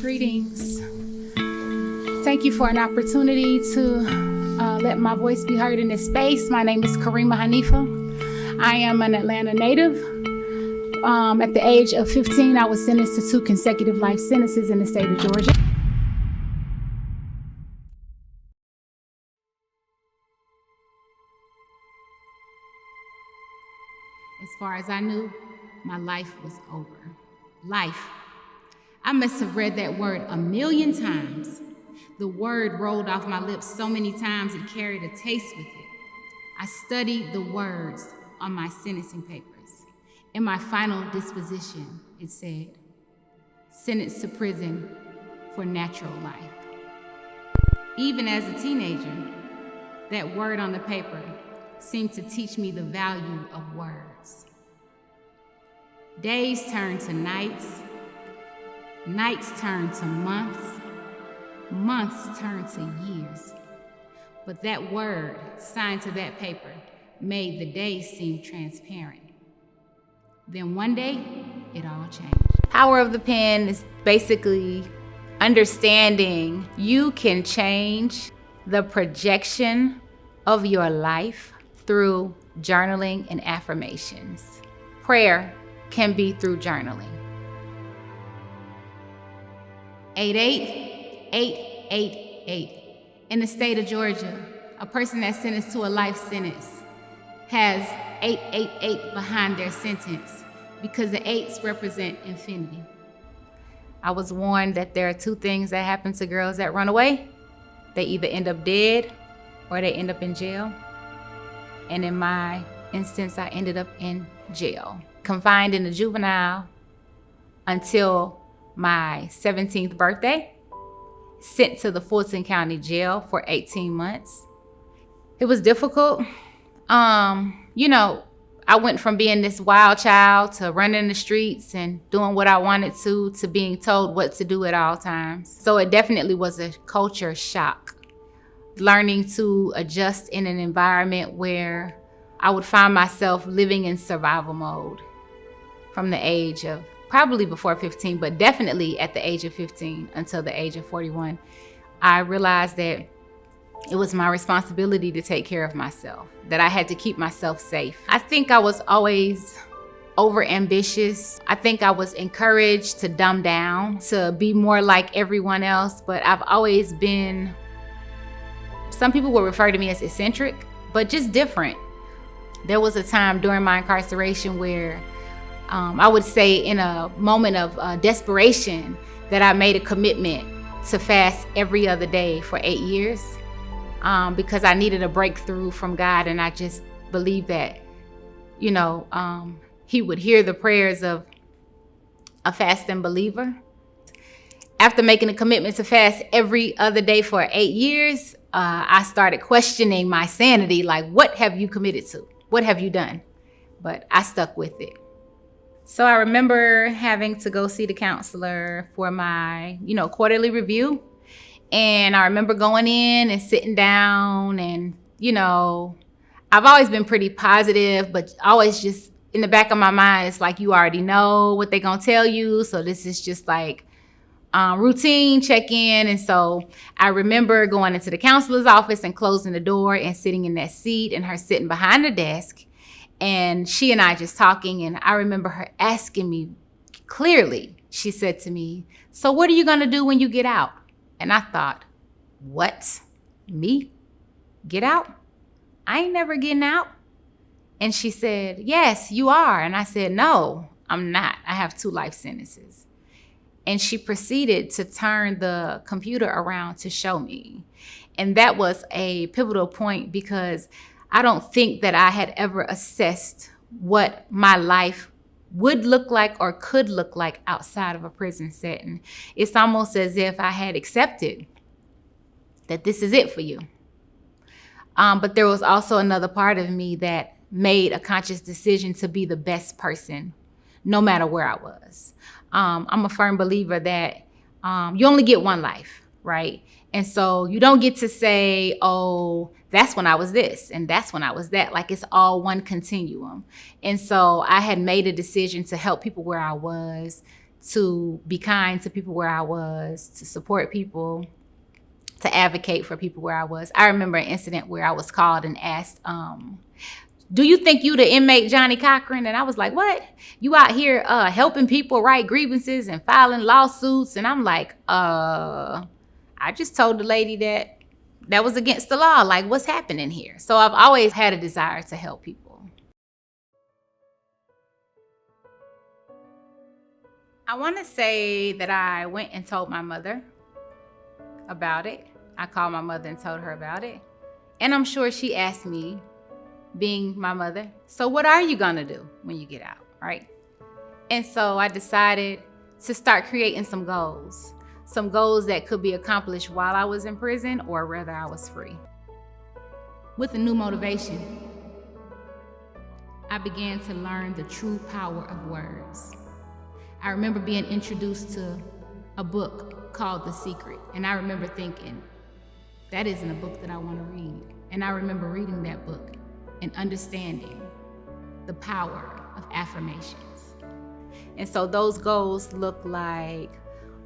Greetings. Thank you for an opportunity to let my voice be heard in this space. My name is Kareemah Hanifa. I am an Atlanta native. At the age of 15, I was sentenced to 2 consecutive life sentences in the state of Georgia. As far as I knew, my life was over. Life. I must have read that word a million times. The word rolled off my lips so many times it carried a taste with it. I studied the words on my sentencing papers. In my final disposition, it said, sentenced to prison for natural life. Even as a teenager, that word on the paper seemed to teach me the value of words. Days turned to nights, nights turned to months, months turned to years. But that word signed to that paper made the days seem transparent. Then one day, it all changed. Power of the pen is basically understanding you can change the projection of your life through journaling and affirmations. Prayer can be through journaling. 88888. In the state of Georgia, a person that's sentenced to a life sentence has 888 behind their sentence because the 8s represent infinity. I was warned that there are 2 things that happen to girls that run away. They either end up dead or they end up in jail. And in my instance, I ended up in jail, confined in the juvenile until my 17th birthday, sent to the Fulton County Jail for 18 months. It was difficult. I went from being this wild child to running the streets and doing what I wanted to being told what to do at all times. So it definitely was a culture shock. Learning to adjust in an environment where I would find myself living in survival mode from the age of probably before 15, but definitely at the age of 15 until the age of 41. I realized that it was my responsibility to take care of myself, that I had to keep myself safe. I think I was always overambitious. I think I was encouraged to dumb down, to be more like everyone else, but I've always been, some people would refer to me as eccentric, but just different. There was a time during my incarceration where I would say in a moment of desperation that I made a commitment to fast every other day for 8 years because I needed a breakthrough from God, and I just believed that, He would hear the prayers of a fasting believer. After making a commitment to fast every other day for 8 years, I started questioning my sanity, like, what have you committed to? What have you done? But I stuck with it. So I remember having to go see the counselor for my, quarterly review. And I remember going in and sitting down and, I've always been pretty positive, but always just in the back of my mind, it's like, you already know what they're going to tell you. So this is just like routine check-in. And so I remember going into the counselor's office and closing the door and sitting in that seat and her sitting behind the desk. And she and I just talking, and I remember her asking me clearly, she said to me, so what are you going to do when you get out? And I thought, what? Me? Get out? I ain't never getting out. And she said, yes, you are. And I said, no, I'm not. I have 2 life sentences. And she proceeded to turn the computer around to show me. And that was a pivotal point because I don't think that I had ever assessed what my life would look like or could look like outside of a prison setting. It's almost as if I had accepted that this is it for you. But there was also another part of me that made a conscious decision to be the best person, no matter where I was. I'm a firm believer that you only get one life, right? And so you don't get to say, oh, that's when I was this and that's when I was that. Like, it's all one continuum. And so I had made a decision to help people where I was, to be kind to people where I was, to support people, to advocate for people where I was. I remember an incident where I was called and asked, do you think you the inmate Johnny Cochran? And I was like, what? You out here helping people write grievances and filing lawsuits? And I'm like, I just told the lady that was against the law. Like, what's happening here? So I've always had a desire to help people. I want to say that I went and told my mother about it. I called my mother and told her about it. And I'm sure she asked me, being my mother, so what are you gonna do when you get out, right? And so I decided to start creating some goals that could be accomplished while I was in prison or whether I was free. With a new motivation, I began to learn the true power of words. I remember being introduced to a book called The Secret, and I remember thinking, that isn't a book that I want to read. And I remember reading that book and understanding the power of affirmations. And so those goals look like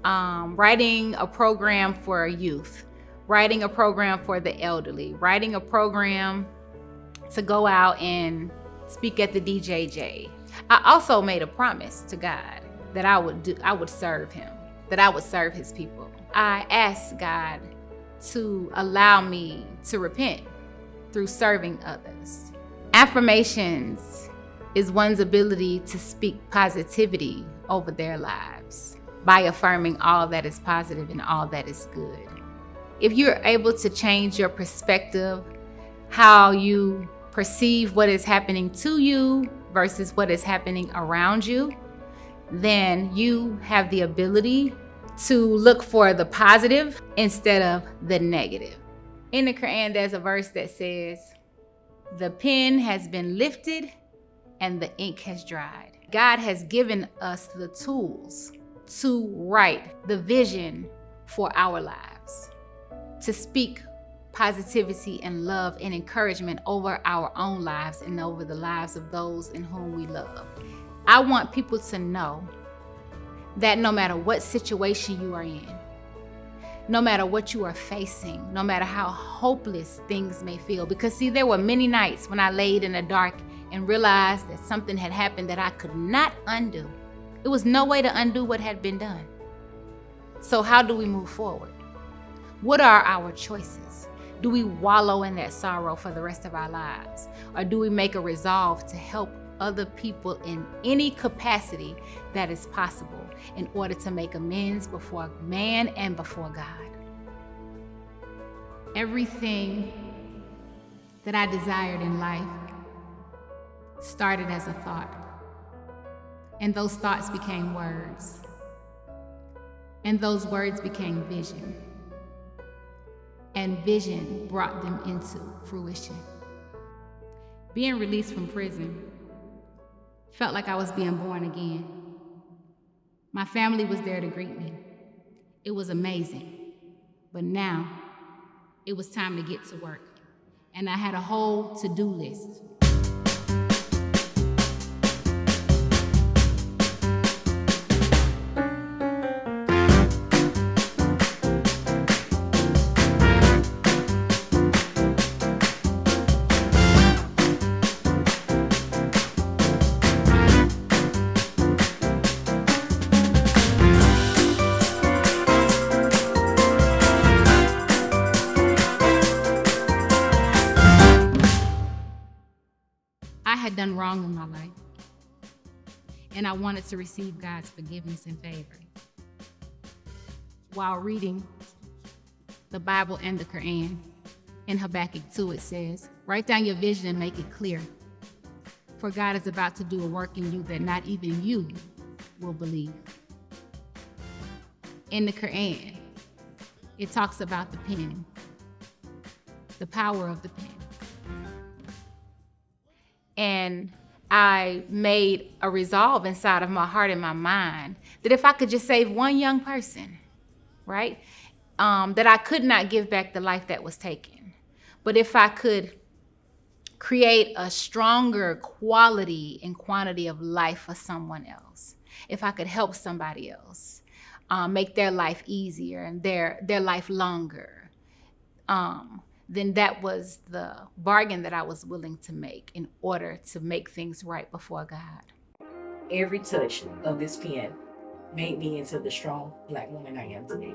writing a program for youth, writing a program for the elderly, writing a program to go out and speak at the DJJ. I also made a promise to God that I would serve him, that I would serve his people. I asked God to allow me to repent through serving others. Affirmations is one's ability to speak positivity over their lives by affirming all that is positive and all that is good. If you're able to change your perspective, how you perceive what is happening to you versus what is happening around you, then you have the ability to look for the positive instead of the negative. In the Quran, there's a verse that says, the pen has been lifted and the ink has dried. God has given us the tools to write the vision for our lives, to speak positivity and love and encouragement over our own lives and over the lives of those in whom we love. I want people to know that no matter what situation you are in, no matter what you are facing, no matter how hopeless things may feel. Because see, there were many nights when I laid in the dark and realized that something had happened that I could not undo. There was no way to undo what had been done. So how do we move forward? What are our choices? Do we wallow in that sorrow for the rest of our lives? Or do we make a resolve to help other people in any capacity that is possible in order to make amends before man and before God? Everything that I desired in life started as a thought, and those thoughts became words, and those words became vision, and vision brought them into fruition. Being released from prison felt like I was being born again. My family was there to greet me. It was amazing. But now, it was time to get to work. And I had a whole to-do list. I had done wrong in my life, and I wanted to receive God's forgiveness and favor. While reading the Bible and the Quran, in Habakkuk 2 it says, write down your vision and make it clear, for God is about to do a work in you that not even you will believe. In the Quran, it talks about the pen, the power of the pen. And I made a resolve inside of my heart and my mind that if I could just save one young person, right, that I could not give back the life that was taken. But if I could create a stronger quality and quantity of life for someone else, if I could help somebody else, make their life easier and their life longer, then that was the bargain that I was willing to make in order to make things right before God. Every touch of this pen made me into the strong Black woman I am today.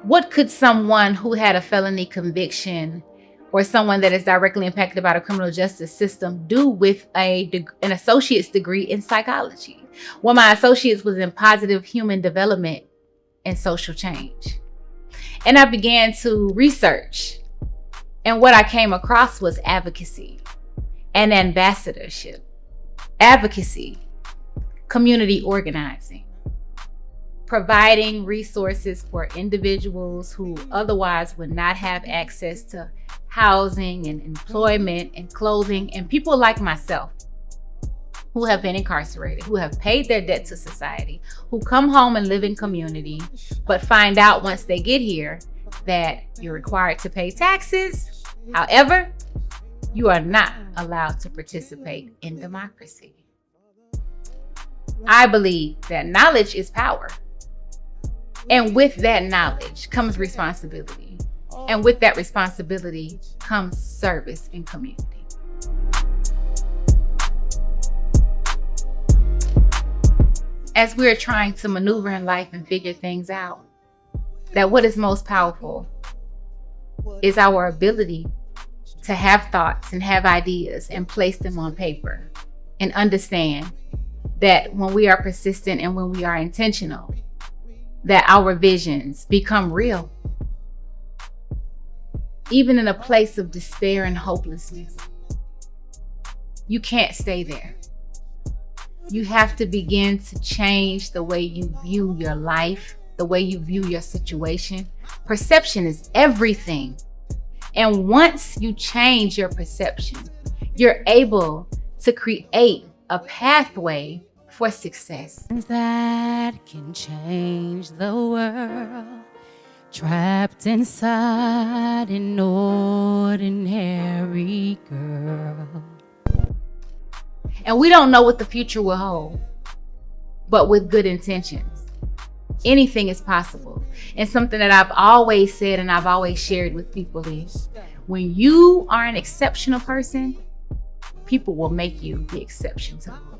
What could someone who had a felony conviction or someone that is directly impacted by the criminal justice system do with an associate's degree in psychology? Well, my associate's was in positive human development and social change. And I began to research. And what I came across was advocacy and ambassadorship. Advocacy, community organizing, providing resources for individuals who otherwise would not have access to housing and employment and clothing, and people like myself who have been incarcerated, who have paid their debt to society, who come home and live in community, but find out once they get here that you're required to pay taxes. However, you are not allowed to participate in democracy. I believe that knowledge is power. And with that knowledge comes responsibility. And with that responsibility comes service and community. As we're trying to maneuver in life and figure things out, that what is most powerful is our ability to have thoughts and have ideas and place them on paper and understand that when we are persistent and when we are intentional, that our visions become real. Even in a place of despair and hopelessness, you can't stay there. You have to begin to change the way you view your life, the way you view your situation. Perception is everything. And once you change your perception, you're able to create a pathway for success. That can change the world, trapped inside an ordinary girl. And we don't know what the future will hold, but with good intentions, anything is possible. And something that I've always said and I've always shared with people is, when you are an exceptional person, people will make you the exception to the rule.